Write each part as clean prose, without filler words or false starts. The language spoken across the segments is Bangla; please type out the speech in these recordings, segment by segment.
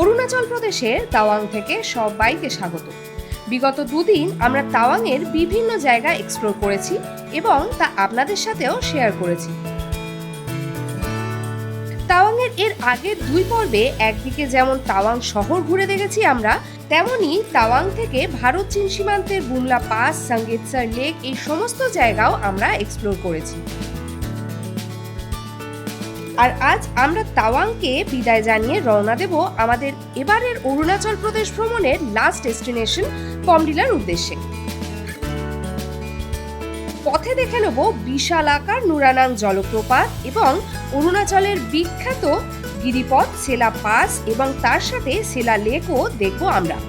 অরুণাচল প্রদেশের তাওয়াং থেকে সবাইকে স্বাগত। বিগত দুদিন আমরা তাওয়াংয়ের বিভিন্ন জায়গা এক্সপ্লোর করেছি এবং তা আপনাদের সাথেও শেয়ার করেছি। তাওয়াংয়ের এর আগের দুই পর্বে একদিকে যেমন তাওয়াং শহর ঘুরে দেখেছি আমরা, তেমনি তাওয়াং থেকে ভারত চীন সীমান্তের বুমলা পাস, সাঙ্গেতসার লেক এই সমস্ত জায়গাও আমরা এক্সপ্লোর করেছি। আর আজ আমরা তাওয়াংকে বিদায় জানিয়ে রওনা দেব আমাদের এবারের অরুণাচল প্রদেশ ভ্রমণের লাস্ট ডেস্টিনেশন বমডিলার উদ্দেশ্যে। পথে দেখে নেব বিশাল আকার নুরানাং জলপ্রপাত এবং অরুণাচলের বিখ্যাত গিরিপথ সেলা পাস এবং তার সাথে সেলা লেকও দেখব আমরা।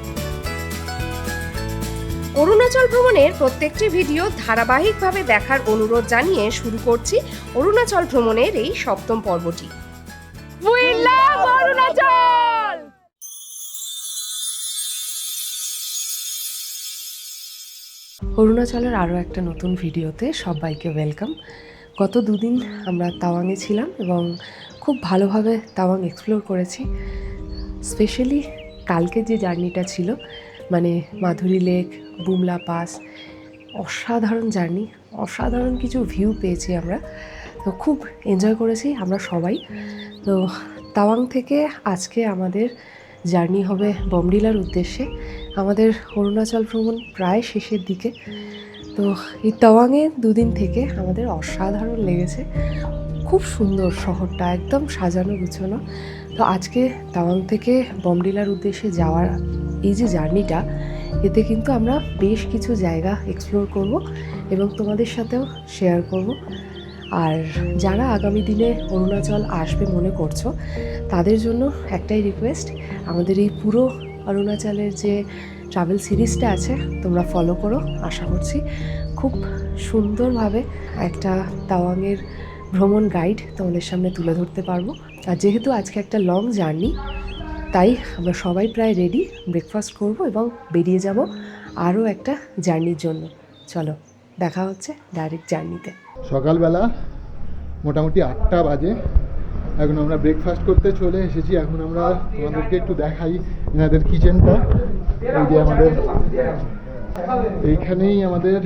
অরুণাচল ভ্রমণের প্রত্যেকটি ভিডিও ধারাবাহিকভাবে দেখার অনুরোধ জানিয়ে শুরু করছি অরুণাচল ভ্রমণের এই সপ্তম পর্বটি। We love Arunachal! অরুণাচলের আরও একটা নতুন ভিডিওতে সবাইকে ওয়েলকাম। গত দুদিন আমরা তাওয়াংয়ে ছিলাম এবং খুব ভালোভাবে তাওয়াং এক্সপ্লোর করেছি। স্পেশালি কালকে যে জার্নিটা ছিল, মানে মাধুরী লেক, বুমলা পাস, অসাধারণ জার্নি, অসাধারণ কিছু ভিউ পেয়েছি আমরা। তো খুব এনজয় করেছি আমরা সবাই। তো তাওয়াং থেকে আজকে আমাদের জার্নি হবে বমডিলার উদ্দেশ্যে। আমাদের অরুণাচল ভ্রমণ প্রায় শেষের দিকে। তো এই তাওয়াংয়ে দুদিন থেকে আমাদের অসাধারণ লেগেছে। খুব সুন্দর শহরটা, একদম সাজানো গুছানো। তো আজকে তাওয়াং থেকে বমডিলার উদ্দেশ্যে যাওয়ার এই যে জার্নিটা, এতে কিন্তু আমরা বেশ কিছু জায়গা এক্সপ্লোর করব এবং তোমাদের সাথেও শেয়ার করব। আর যারা আগামী দিনে অরুণাচল আসবে মনে করছো, তাদের জন্য একটাই রিকোয়েস্ট, আমাদের এই পুরো অরুণাচলের যে ট্রাভেল সিরিজটা আছে তোমরা ফলো করো। আশা করছি খুব সুন্দরভাবে একটা তাওয়াংয়ের ভ্রমণ গাইড তোমাদের সামনে তুলে ধরতে পারবো। আর যেহেতু আজকে একটা লং জার্নি, তাই আমরা সবাই প্রায় রেডি, ব্রেকফাস্ট করব এবং বেরিয়ে যাব আরও একটা জার্নির জন্য। চলো দেখা হচ্ছে ডাইরেক্ট জার্নিতে। সকালবেলা মোটামুটি 8টা বাজে। এখন আমরা ব্রেকফাস্ট করতে চলে এসেছি। এখন আমরা তোমাদেরকে একটু দেখাই এনাদের কিচেনটা। এই যে আমাদের এইখানেই আমাদের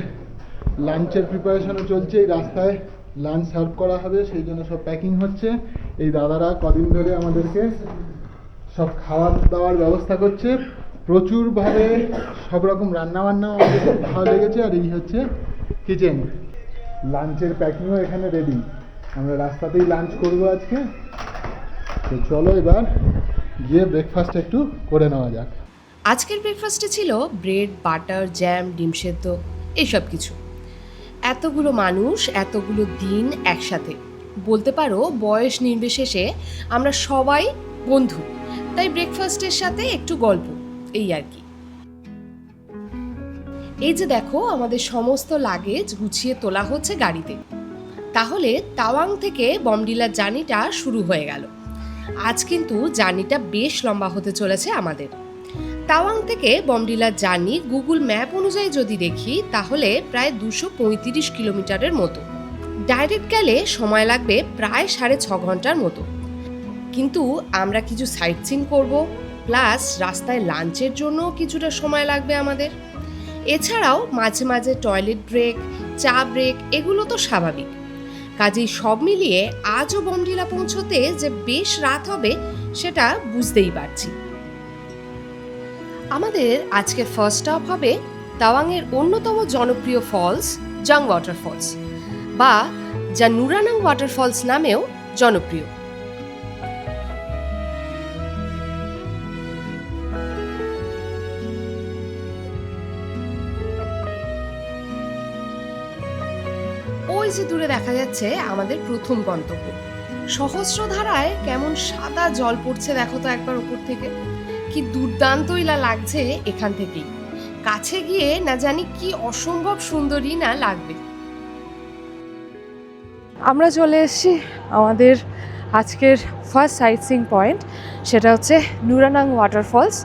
লাঞ্চের প্রিপারেশনও চলছে। এই রাস্তায় লাঞ্চ সার্ভ করা হবে, সেই জন্য সব প্যাকিং হচ্ছে। এই দাদারা কদিন ধরে আমাদেরকে সব খাওয়ার দাওয়ার ব্যবস্থা করছে। প্রচুরভাবে সব রকম রান্নাবান্নাও আমাদের খুব ভালো লেগেছে। আর এই হচ্ছে কিচেন। লাঞ্চের প্যাকিংও এখানে রেডি। আমরা রাস্তাতেই লাঞ্চ করবো আজকে। তো চলো এবার গিয়ে ব্রেকফাস্ট একটু করে নেওয়া যাক। আজকের ব্রেকফাস্টে ছিল ব্রেড, বাটার, জ্যাম, ডিম সেদ্ধ, এইসব কিছু। এতগুলো মানুষ, এতগুলো দিন একসাথে, বলতে পারো বয়স নির্বিশেষে আমরা সবাই বন্ধু। তাই ব্রেকফাস্টের সাথে একটু গল্প, এই আর কি। এই যে দেখো, আমাদের সমস্ত লাগেজ গুছিয়ে তোলা হচ্ছে গাড়িতে। তাহলে তাওয়াং থেকে বমডিলার জার্নিটা শুরু হয়ে গেল। আজ কিন্তু জার্নিটা বেশ লম্বা হতে চলেছে আমাদের। তাওয়াং থেকে বমডিলার জার্নি গুগল ম্যাপ অনুযায়ী যদি দেখি, তাহলে প্রায় 235 কিলোমিটারের মতো। ডাইরেক্ট গেলে সময় লাগবে প্রায় 6.5 ঘন্টার মতো। কিন্তু আমরা কিছু সাইট সিন করবো, প্লাস রাস্তায় লাঞ্চের জন্য কিছুটা সময় লাগবে আমাদের। এছাড়াও মাঝে মাঝে টয়লেট ব্রেক, চা ব্রেক, এগুলো তো স্বাভাবিক। কাজেই সব মিলিয়ে আজও বমডিলা পৌঁছতে যে বেশ রাত হবে সেটা বুঝতেই পারছি। আমাদের আজকে ফার্স্ট স্টপ হবে তাওয়াংয়ের অন্যতম জনপ্রিয় ফলস জাং ওয়াটারফলস, বা যা নুরানাং ওয়াটারফলস নামেও জনপ্রিয়। ওই যে দূরে দেখা যাচ্ছে আমাদের প্রথম গন্তব্য। সহস্রধারায় কেমন সাদা জল পড়ছে দেখো তো একবার উপর থেকে। কি দুর্দান্তই না লাগছে এখান থেকেই। কাছে গিয়ে না জানি কি অসম্ভব সুন্দরই না লাগবে। আমরা চলে এসেছি আমাদের আজকের ফার্স্ট সাইট সিইং পয়েন্ট, সেটা হচ্ছে নুরানাং ওয়াটারফলস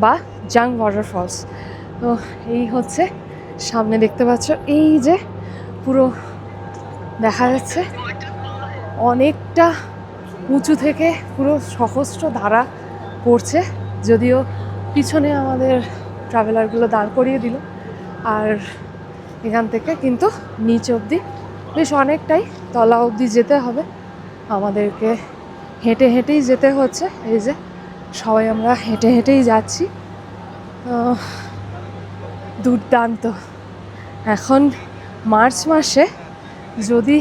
বা জাং ওয়াটারফলস। তো এই হচ্ছে সামনে দেখতে পাচ্ছ, এই যে পুরো দেখা যাচ্ছে অনেকটা উঁচু থেকে পুরো সহস্র ধারা পড়ছে যদিও পিছনে আমাদের ট্রাভেলারগুলো দাঁড় করিয়ে দিল, আর এখান থেকে কিন্তু নিচ অবধি বেশ অনেকটাই তলা অবধি যেতে হবে আমাদেরকে, হেঁটে হেঁটেই যেতে হচ্ছে। এই যে সবাই আমরা হেঁটে হেঁটেই যাচ্ছি। দুর্দান্ত। এখন মার্চ মাসে যদি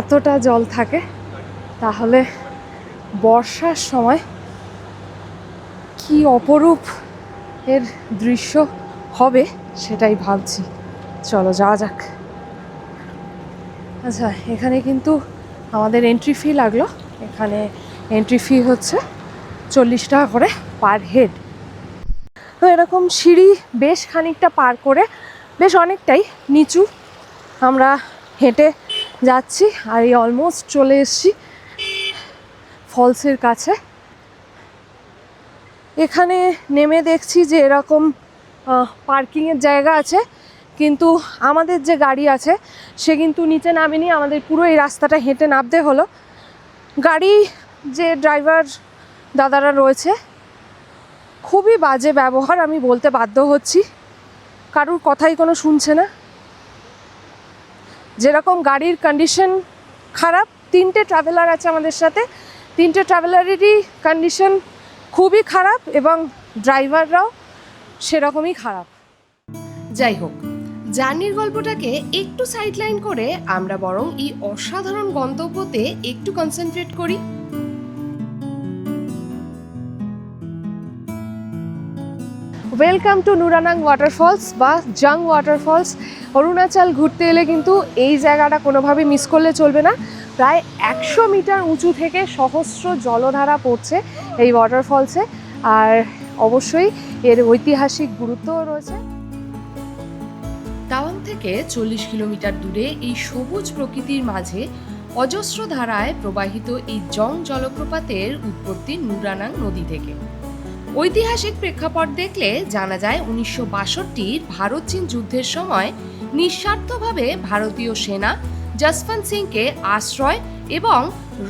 এতটা জল থাকে তাহলে বর্ষার সময় কি অপরূপ এর দৃশ্য হবে সেটাই ভাবছি। চলো যাওয়া যাক। আচ্ছা, এখানে কিন্তু আমাদের এন্ট্রি ফি লাগলো। এখানে এন্ট্রি ফি হচ্ছে 40 টাকা করে পার হেড। তো এরকম সিঁড়ি বেশ খানিকটা পার করে বেশ অনেকটাই নিচু আমরা হেঁটে যাচ্ছি, আর এই অলমোস্ট চলে এসেছি ফলসের কাছে। এখানে নেমে দেখছি যে এরকম পার্কিংয়ের জায়গা আছে, কিন্তু আমাদের যে গাড়ি আছে সে কিন্তু নিচে নামেনি, আমাদের পুরো এই রাস্তাটা হেঁটে নামতে হলো। গাড়ি যে ড্রাইভার দাদারা রয়েছে খুবই বাজে ব্যবহার, আমি বলতে বাধ্য হচ্ছি, কারুর কথাই কোনো শুনছে না। যেরকম গাড়ির কন্ডিশন খারাপ, 3টে ট্রাভেলার আছে আমাদের সাথে, 3টে ট্রাভেলারেরই কন্ডিশন খুবই খারাপ এবং ড্রাইভাররাও সেরকমই খারাপ। যাই হোক, জার্নির গল্পটাকে একটু সাইডলাইন করে আমরা বরং এই অসাধারণ গন্তব্যতে একটু কনসেন্ট্রেট করি। ওয়েলকাম টু নুরানাং ওয়াটারফলস বা জাং ওয়াটারফলস। অরুণাচল ঘুরতে এলে কিন্তু এই জায়গাটা কোনোভাবেই মিস করলে চলবে না। প্রায় 100 মিটার উঁচু থেকে সহস্র জলধারা পড়ছে এই ওয়াটারফলসে, আর অবশ্যই এর ঐতিহাসিক গুরুত্বও রয়েছে। তাওয়াং থেকে 40 কিলোমিটার দূরে এই সবুজ প্রকৃতির মাঝে অজস্র ধারায় প্রবাহিত এই জং জলপ্রপাতের উৎপত্তি নুরানাং নদী থেকে। ঐতিহাসিক প্রেক্ষাপট দেখলে জানা যায় 1962 ভারত চীন যুদ্ধের সময় নিঃস্বার্থভাবে ভারতীয় সেনা জসবন্ত সিংকে আশ্রয় এবং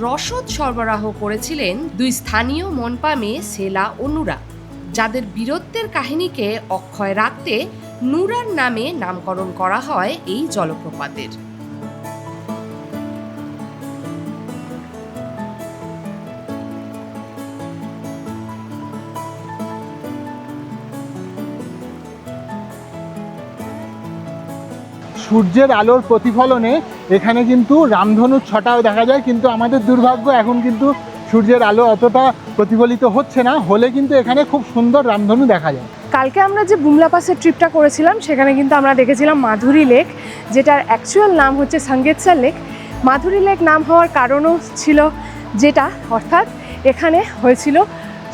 রসদ সরবরাহ করেছিলেন 2 স্থানীয় মনপা মেয়ে সেলা ও নুরা, যাদের বীরত্বের কাহিনীকে অক্ষয় রাখতে নুরার নামে নামকরণ করা হয় এই জলপ্রপাতের। সূর্যের আলোর প্রতিফলনে এখানে কিন্তু রামধনুর ছটাও দেখা যায়, কিন্তু আমাদের দুর্ভাগ্য এখন কিন্তু সূর্যের আলো অতটা প্রতিফলিত হচ্ছে না, হলে কিন্তু এখানে খুব সুন্দর রামধনু দেখা যায়। কালকে আমরা যে বুমলা পাসের ট্রিপটা করেছিলাম সেখানে কিন্তু আমরা দেখেছিলাম মাধুরী লেক, যেটার অ্যাকচুয়াল নাম হচ্ছে সঙ্গেতসার লেক। মাধুরী লেক নাম হওয়ার কারণও ছিল যেটা, অর্থাৎ এখানে হয়েছিল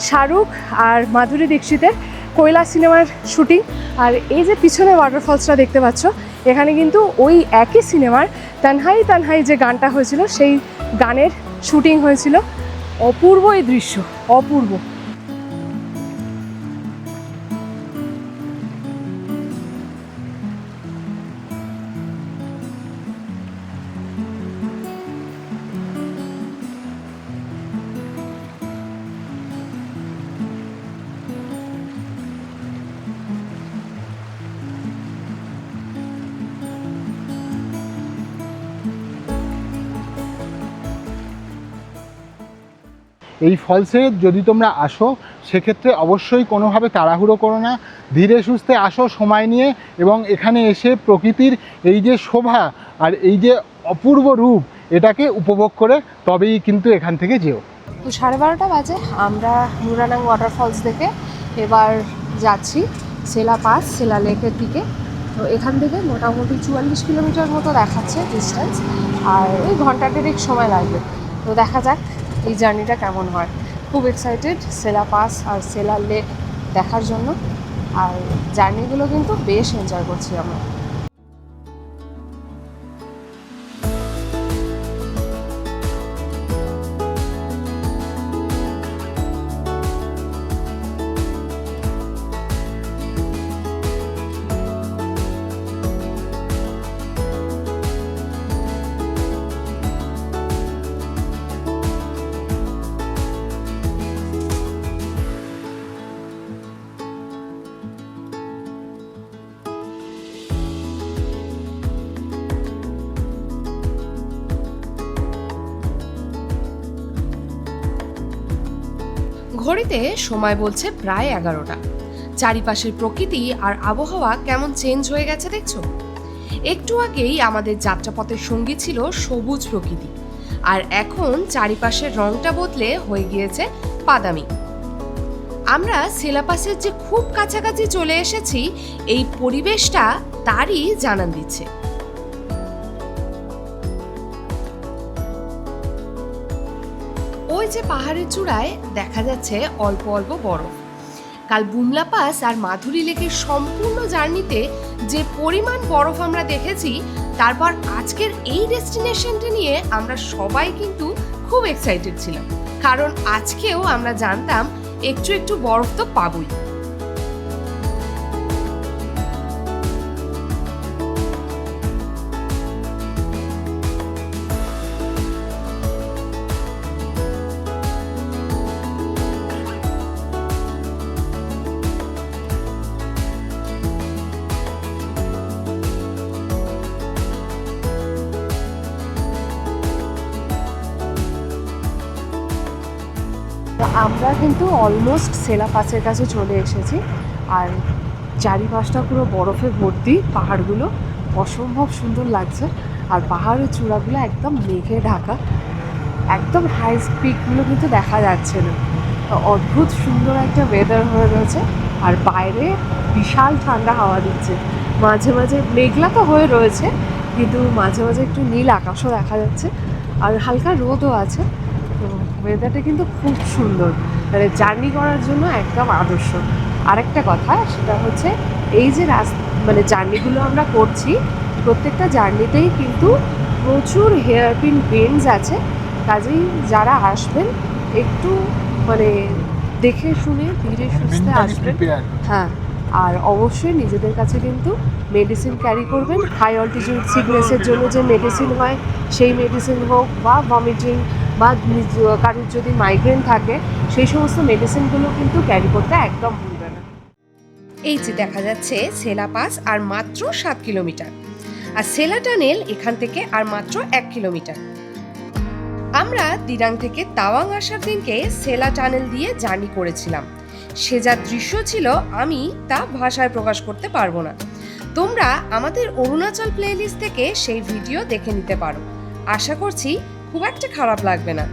শাহরুখ আর মাধুরী দীক্ষিতের কৈলাস সিনেমার শুটিং। আর এই যে পিছনে ওয়াটারফলসটা দেখতে পাচ্ছ, এখানে কিন্তু ওই একই সিনেমার তানহাই তানহাই যে গানটা হয়েছিল সেই গানের শুটিং হয়েছিল। অপূর্ব এই দৃশ্য, অপূর্ব। এই ফলসে যদি তোমরা আসো সেক্ষেত্রে অবশ্যই কোনোভাবে তাড়াহুড়ো করো না, ধীরে সুস্থে আসো সময় নিয়ে, এবং এখানে এসে প্রকৃতির এই যে শোভা আর এই যে অপূর্ব রূপ এটাকে উপভোগ করে তবেই কিন্তু এখান থেকে যেও। তো 12:30 বাজে, আমরা নুরানাং ওয়াটারফলস থেকে এবার যাচ্ছি সেলা পাস, সেলা লেকের দিকে। তো এখান থেকে মোটামুটি 44 কিলোমিটার মতো দেখাচ্ছে ডিস্টেন্স, আর ওই ঘন্টা দেড়েক সময় লাগবে। তো দেখা যাক এই জার্নিটা কেমন হয়। খুব এক্সাইটেড সেলা পাস আর সেলা লেক দেখার জন্য, আর জার্নিগুলো কিন্তু বেশ এনজয় করছি আমরা। ঘড়িতে সময় বলছে প্রায় 11টা। চারিপাশের প্রকৃতি আর আবহাওয়া কেমন চেঞ্জ হয়ে গেছে দেখছো। একটু আগেই আমাদের যাত্রাপথের সঙ্গী ছিল সবুজ প্রকৃতি, আর এখন চারিপাশের রংটা বদলে হয়ে গিয়েছে বাদামি। আমরা সেলাপাসের যে খুব কাছাকাছি চলে এসেছি, এই পরিবেশটা তারই জানান দিচ্ছে। ওই যে পাহাড়ের চূড়ায় দেখা যাচ্ছে অল্প অল্প বরফ। কাল বুমলা পাস আর মাধুরী লেকের সম্পূর্ণ জার্নিতে যে পরিমাণ বরফ আমরা দেখেছি, তারপর আজকের এই ডেস্টিনেশনটা নিয়ে আমরা সবাই কিন্তু খুব এক্সাইটেড ছিলাম, কারণ আজকেও আমরা জানতাম একটু একটু বরফ তো পাবই। আমরা কিন্তু অলমোস্ট সেলাপাসের কাছে চলে এসেছি, আর চারিপাশটা পুরো বরফে ভর্তি। পাহাড়গুলো অসম্ভব সুন্দর লাগছে, আর পাহাড়ের চূড়াগুলো একদম মেঘে ঢাকা, একদম হাই পিকগুলো কিন্তু দেখা যাচ্ছে না। অদ্ভুত সুন্দর একটা ওয়েদার হয়ে রয়েছে, আর বাইরে বিশাল ঠান্ডা হাওয়া দিচ্ছে। মাঝে মাঝে মেঘলা তো হয়ে রয়েছে, কিন্তু মাঝে মাঝে একটু নীল আকাশও দেখা যাচ্ছে, আর হালকা রোদও আছে। তো ওয়েদারটা কিন্তু খুব সুন্দর, মানে জার্নি করার জন্য একদম আদর্শ। আরেকটা কথা, সেটা হচ্ছে এই যে মানে জার্নিগুলো আমরা করছি, প্রত্যেকটা জার্নিতেই কিন্তু প্রচুর হেয়ারপিন বেন্ডস আছে। কাজেই যারা আসবেন একটু মানে দেখে শুনে ধীরে সুস্থে আসবেন। হ্যাঁ, আর অবশ্যই নিজেদের কাছে কিন্তু মেডিসিন ক্যারি করবেন। হাই অল্টিটিউড সিকনেসের জন্য যে মেডিসিন হয়, সেই মেডিসিন হোক, বা ভমিটিং, বা কারোর যদি মাইগ্রেন থাকে, সেই সমস্ত মেডিসিনগুলো কিন্তু ক্যারি করতে একদম ভুলবে না। এই যে দেখা যাচ্ছে সেলা পাস আর মাত্র 7 কিলোমিটার, আর সেলা টানেল এখান থেকে আর মাত্র 1 কিলোমিটার। আমরা দিরাং থেকে তাওয়াং আসার দিনকে সেলা টানেল দিয়ে জার্নি করেছিলাম। সে যা দৃশ্য ছিল আমি তা ভাষায় প্রকাশ করতে পারবো না। তোমরা আমাদের অরুণাচল প্লেলিস্ট থেকে সেই ভিডিও দেখে নিতে পারো। আশা করছি খুব একটা খারাপ লাগবে না।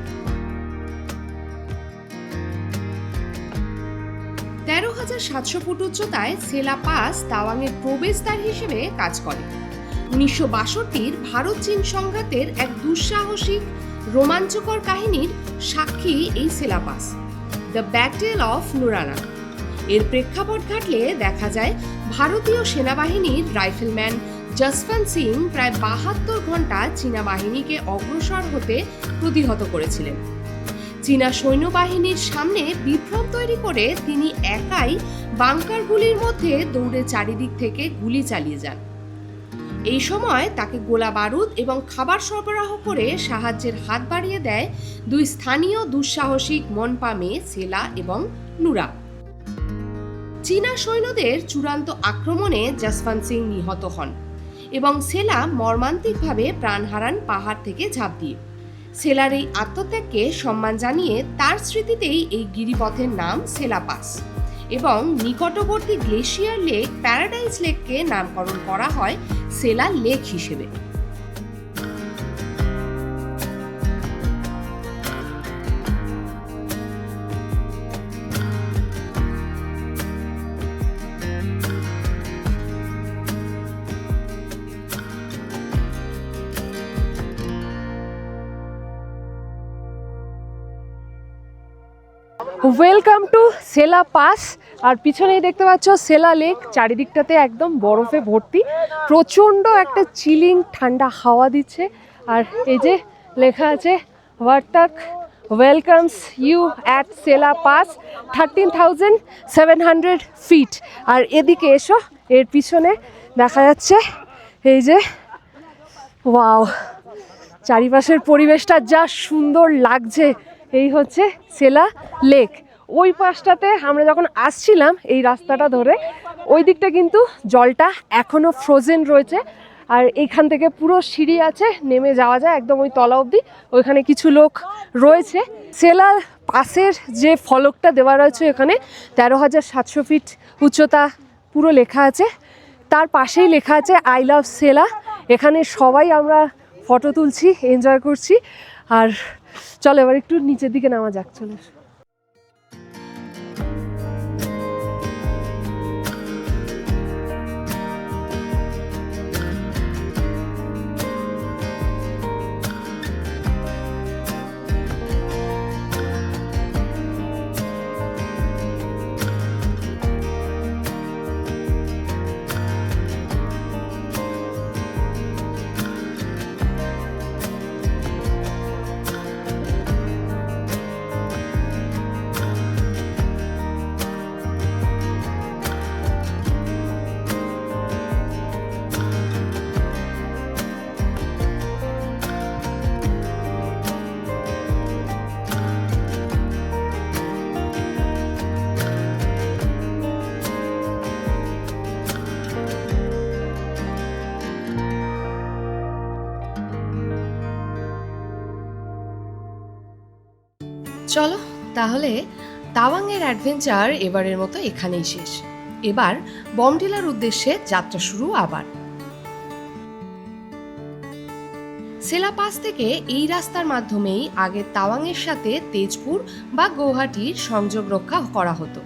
13,700 ফুট উচ্চতায় সেলা পাস তাওয়াংয়ের প্রবেশদ্বার হিসেবে কাজ করে। 1962 ভারত চীন সংঘাতের এক দুঃসাহসিক রোমাঞ্চকর কাহিনীর সাক্ষী এই সেলা পাস, দ্য ব্যাটেল অফ নুরানা। এর প্রেক্ষাপট ঘাটলে দেখা যায় ভারতীয় সেনাবাহিনীর রাইফেলম্যান জসবন্ত সিং প্রায় 72 ঘন্টা চীনা বাহিনীকে অগ্রসর হতে প্রতিহত করেছিলেন। চীনা সৈন্যবাহিনীর সামনে বিভ্রম তৈরি করে তিনি একাই বাংকারগুলির মধ্যে দৌড়ে চারিদিক থেকে গুলি চালিয়ে যান। এই সময় তাকে গোলা বারুদ এবং খাবার সরবরাহ করে সাহায্যের হাত বাড়িয়ে দেয় দুই স্থানীয় দুঃসাহসিক মনপা মেয়ে সেলা এবং নুরা। চীনা সৈন্যদের চূড়ান্ত আক্রমণে জসবন্ত সিং নিহত হন এবং সেলা মর্মান্তিকভাবে প্রাণ হারান পাহাড় থেকে ঝাঁপ দিয়ে। সেলার এই আত্মত্যাগকে সম্মান জানিয়ে তার স্মৃতিতেই এই গিরিপথের নাম সেলা পাস, এবং নিকটবর্তী গ্লেশিয়ার লেক প্যারাডাইস লেককে নামকরণ করা হয় সেলা লেক হিসেবে। Welcome to Sela pass. আর পিছনেই দেখতে পাচ্ছ সেলা লেক, চারিদিকটাতে একদম বরফে ভর্তি। প্রচণ্ড একটা চিলিং ঠান্ডা হাওয়া দিচ্ছে, আর এই যে লেখা আছে Vartak welcomes you at Sela pass 13,700 feet. আর এদিকে এসো, এর পিছনে দেখা যাচ্ছে এই যে ওয়াও, চারিপাশের পরিবেশটা যা সুন্দর লাগছে। এই হচ্ছে সেলা লেক। ওই পাশটাতে আমরা যখন আসছিলাম এই রাস্তাটা ধরে, ওই দিকটা কিন্তু জলটা এখনও ফ্রোজেন রয়েছে, আর এইখান থেকে পুরো সিঁড়ি আছে, নেমে যাওয়া যায় একদম ওই তলা অবধি। ওইখানে কিছু লোক রয়েছে। সেলার পাশের যে ফলকটা দেওয়া রয়েছে এখানে 13,700 ফিট উচ্চতা পুরো লেখা আছে। তার পাশেই লেখা আছে আই লাভ সেলা। এখানে সবাই আমরা ফটো তুলছি, এনজয় করছি। আর চলো এবার একটু নিচের দিকে নামা যাক। চলে চলো তাহলে তাওয়াংয়ের অ্যাডভেঞ্চার এবারের মতো এখানেই শেষ। এবার বমডিলার উদ্দেশ্যে যাত্রা শুরু আবার। সেলা পাস থেকে এই রাস্তার মাধ্যমেই আগে তাওয়াংয়ের সাথে তেজপুর বা গৌহাটির সংযোগ রক্ষা করা হতো,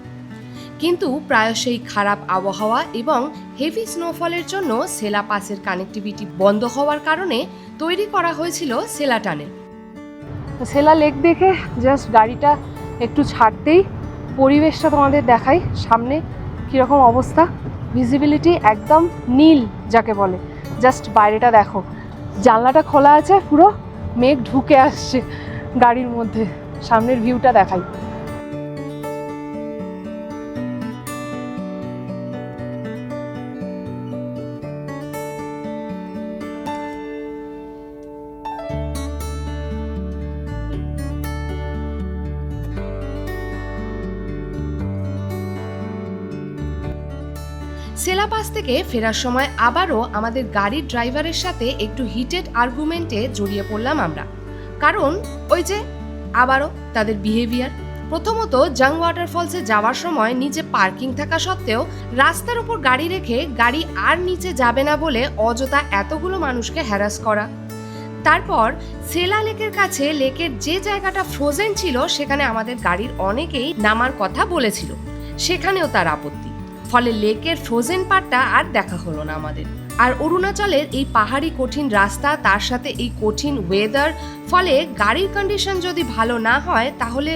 কিন্তু প্রায়শই খারাপ আবহাওয়া এবং হেভি স্নোফলের জন্য সেলা পাসের কানেক্টিভিটি বন্ধ হওয়ার কারণে তৈরি করা হয়েছিল সেলা টানেল। সেলা লেক দেখে জাস্ট গাড়িটা একটু ছাড়তেই পরিবেশটা তোমাদের দেখাই, সামনে কীরকম অবস্থা। ভিজিবিলিটি একদম নীল যাকে বলে। জাস্ট বাইরেটা দেখো, জানলাটা খোলা আছে, পুরো মেঘ ঢুকে আসছে গাড়ির মধ্যে। সামনের ভিউটা দেখাই। সেলা পাস থেকে ফেরার সময় আবারও আমাদের গাড়ির ড্রাইভারের সাথে একটু হিটেড আর্গুমেন্টে জড়িয়ে পড়লাম আমরা। কারণ ওই যে আবারও তাদের বিহেভিয়ার। প্রথমত জাং ওয়াটারফলসে যাওয়ার সময় নিচে পার্কিং থাকা সত্ত্বেও রাস্তার উপর গাড়ি রেখে গাড়ি আর নিচে যাবে না বলে অযথা এতগুলো মানুষকে হ্যারাস করা। তারপর সেলা লেকের কাছে লেকের যে জায়গাটা ফ্রোজেন ছিল সেখানে আমাদের গাড়ির অনেকেই নামার কথা বলেছিল, সেখানেও তার আপত্তি। ফলে লেকের ফ্রোজেন পার্টটা আর দেখা হলো না আমাদের। আর অরুণাচলের এই পাহাড়ি কঠিন রাস্তা, তার সাথে এই কঠিন ওয়েদার, ফলে গাড়ির কন্ডিশন যদি ভালো না হয় তাহলে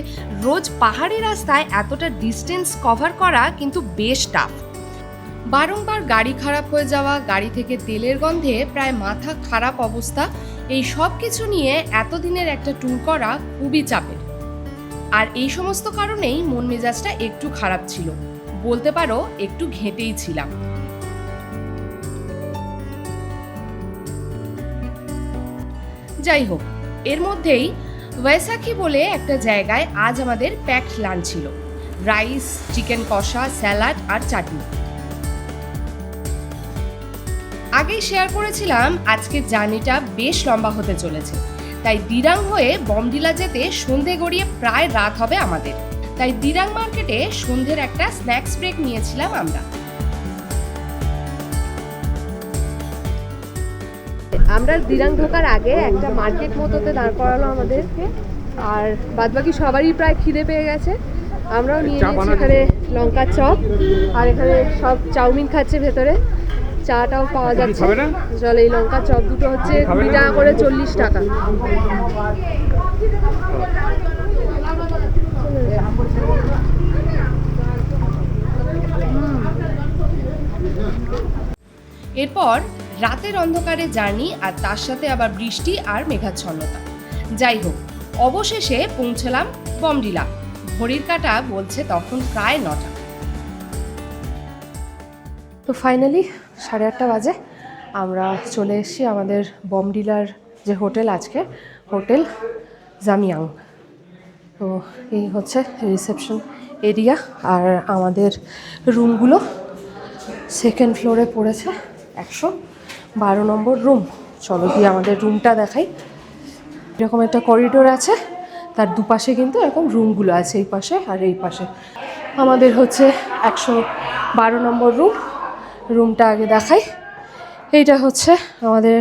রোজ পাহাড়ি রাস্তায় এতটা ডিস্টেন্স কভার করা কিন্তু বেশ টাফ। বারংবার গাড়ি খারাপ হয়ে যাওয়া, গাড়ি থেকে তেলের গন্ধে প্রায় মাথা খারাপ অবস্থা, এই সব কিছু নিয়ে এতদিনের একটা ট্যুর করা খুবই চাপের। আর এই সমস্ত কারণেই মন মেজাজটা একটু খারাপ ছিল, বলতে পারো একটু ঘেঁটেই ছিলাম। যাই হোক, এর মধ্যেই ওয়েসাখি বলে একটা জায়গায় আজ আমাদের প্যাকড লাঞ্চ ছিল। রাইস, চিকেন কষা, স্যালাড আর চাটনি। আগেই শেয়ার করেছিলাম আজকের জার্নিটা বেশ লম্বা হতে চলেছে, তাই দিরাং হয়ে বমডিলা যেতে সন্ধে গড়িয়ে প্রায় রাত হবে আমাদের। তাই দিরাং মার্কেটে সন্ধ্যের একটা স্ন্যাক্স ব্রেক নিয়েছিলাম আমরা। আমরা দিরাং ঢোকার আগে একটা মার্কেট মতোতে দাঁড় করালো আমাদেরকে, আর বাদবাকি সবারই প্রায় খিদে পেয়ে গেছে। আমরাও নিয়ে নিয়েছি এখানে লঙ্কার চপ, আর এখানে সব চাউমিন খাচ্ছে ভেতরে, চাটাও পাওয়া যাচ্ছে। চল, এই লঙ্কার চপ দুটো হচ্ছে 20 টাকা করে, 40 টাকা। এরপর রাতের অন্ধকারে জার্নি, আর তার সাথে আবার বৃষ্টি আর মেঘাচ্ছন্নতা। যাই হোক, অবশেষে পৌঁছলাম বমডিলা। ঘড়ির কাঁটা বলছে তখন প্রায় 9টা। তো ফাইনালি 8:30 বাজে আমরা চলে এসেছি আমাদের বমডিলার যে হোটেল, আজকে হোটেল জামিয়াং। তো এই হচ্ছে রিসেপশন এরিয়া, আর আমাদের রুমগুলো সেকেন্ড ফ্লোরে পড়েছে 100, 12 নম্বর রুম। চলো গিয়ে আমাদের রুমটা দেখাই। এরকম একটা করিডোর আছে, তার দুপাশে কিন্তু এরকম রুমগুলো আছে, এই পাশে আর এই পাশে। আমাদের হচ্ছে 112 নম্বর রুমটা আগে দেখাই। এইটা হচ্ছে আমাদের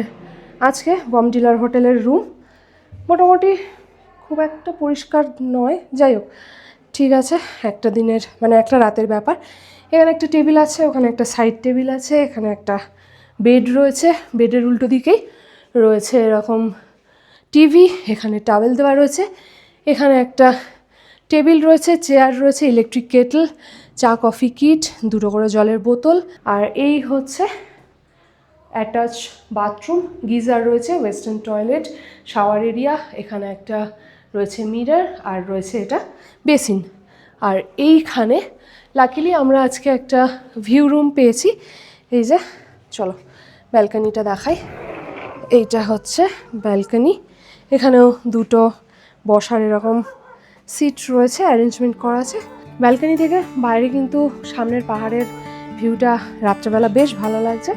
আজকে বমডিলার হোটেলের রুম। মোটামুটি খুব একটা পরিষ্কার নয়, যাই হোক ঠিক আছে, একটা দিনের মানে একটা রাতের ব্যাপার। এখানে একটা টেবিল আছে, ওখানে একটা সাইড টেবিল আছে, এখানে একটা বেড রয়েছে, বেডের উল্টো দিকেই রয়েছে এরকম টিভি, এখানে টাওয়েল দেওয়া রয়েছে, এখানে একটা টেবিল রয়েছে, চেয়ার রয়েছে, ইলেকট্রিক কেটল, চা কফি কিট, 2টো করে জলের বোতল। আর এই হচ্ছে অ্যাটাচ বাথরুম, গিজার রয়েছে, ওয়েস্টার্ন টয়লেট, শাওয়ার এরিয়া, এখানে একটা রয়েছে মিরর, আর রয়েছে এটা বেসিন। আর এইখানে লাকিলি আমরা আজকে একটা ভিউ রুম পেয়েছি। এই যে চলো ব্যালকনিটা দেখাই। এইটা হচ্ছে ব্যালকনি, এখানেও 2টো বসার এরকম সিট রয়েছে, অ্যারেঞ্জমেন্ট করা আছে। ব্যালকনি থেকে বাইরে কিন্তু সামনের পাহাড়ের ভিউটা রাত্রেবেলা বেশ ভালো লাগছে,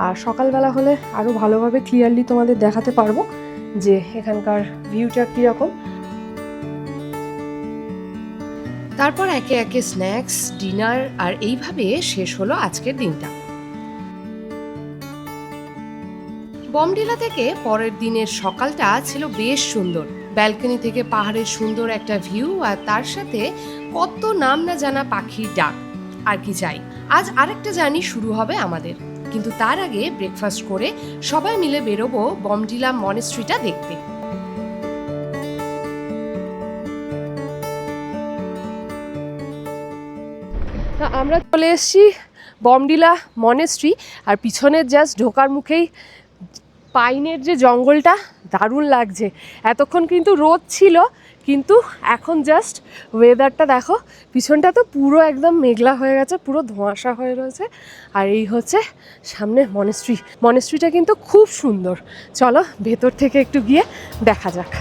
আর সকালবেলা হলে আরও ভালোভাবে ক্লিয়ারলি তোমাদের দেখাতে পারবো যে এখানকার ভিউটা কীরকম। তারপর একে একে স্ন্যাক্স, ডিনার, আর এইভাবে শেষ হলো আজকের দিনটা। বমডিলা থেকে পরের দিনের সকালটা ছিল বেশ সুন্দর। ব্যালকনি থেকে পাহাড়ের সুন্দর একটা ভিউ, আর তার সাথে কত নাম না জানা পাখির ডাক। আর কি চাই। আজ আরেকটা জার্নি শুরু হবে আমাদের, কিন্তু তার আগে ব্রেকফাস্ট করে সবাই মিলে বেরোবো বমডিলা মনেস্ট্রিটা দেখতে। আমরা চলে এসেছি বমডিলা মনেস্ট্রি, আর পিছনের জাস্ট ঢোকার মুখেই পাইনের যে জঙ্গলটা দারুণ লাগছে। এতক্ষণ কিন্তু রোদ ছিল, কিন্তু এখন জাস্ট ওয়েদারটা দেখো, পিছনটা তো পুরো একদম মেঘলা হয়ে গেছে, পুরো ধোঁয়াশা হয়ে রয়েছে। আর এই হচ্ছে সামনে মনেস্ট্রিটা কিন্তু খুব সুন্দর। চলো ভেতর থেকে একটু গিয়ে দেখা যাক।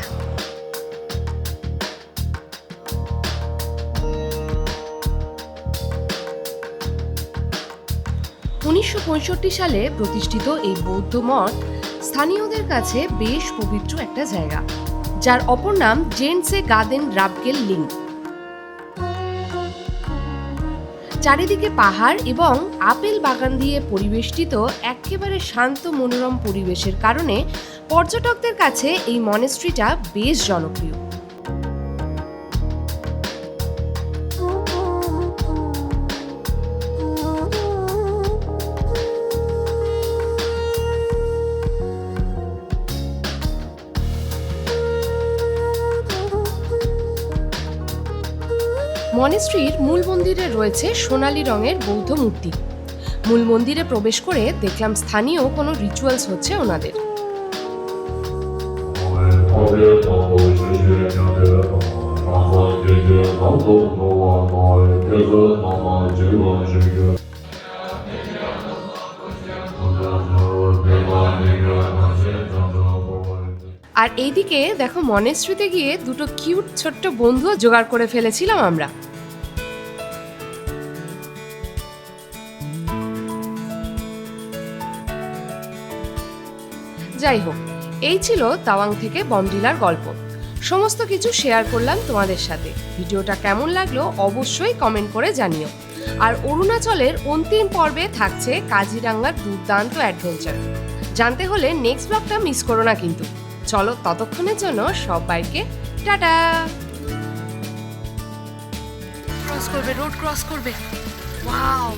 1965 সালে প্রতিষ্ঠিত এই বৌদ্ধ মঠ স্থানীয়দের কাছে বেশ পবিত্র একটা জায়গা, যার অপর নাম জেন্টসে গার্ডেন রাবগেল লিঙ্ক। চারিদিকে পাহাড় এবং আপেল বাগান দিয়ে পরিবেষ্টিত একেবারে শান্ত মনোরম পরিবেশের কারণে পর্যটকদের কাছে এই মনেস্ট্রিটা বেশ জনপ্রিয়। মনেস্ট্রির মূল মন্দিরে রয়েছে সোনালী রঙের বৌদ্ধ মূর্তি। মূল মন্দিরে প্রবেশ করে দেখলাম স্থানীয় কোনো রিচুয়ালস হচ্ছে ওনাদের। আর এইদিকে দেখো মনেস্ট্রিতে গিয়ে 2টো কিউট ছোট্ট বন্ধুও জোগাড় করে ফেলেছিলাম আমরা। যাই হোক, এই ছিল তাওয়াং থেকে বমডিলার গল্প। সমস্ত কিছু শেয়ার করলাম তোমাদের সাথে। ভিডিওটা কেমন লাগলো অবশ্যই কমেন্ট করে জানিও। আর অরুণাচলের অন্তিম পর্বে থাকছে কাজিরাঙ্গার দুর্দান্ত অ্যাডভেঞ্চার। জানতে হলে নেক্সট ব্লগটা মিস করো না কিন্তু। চলো ততক্ষণের জন্য সবাইকে টাটা। ক্রস করবে, রোড ক্রস করবে। ওয়াও।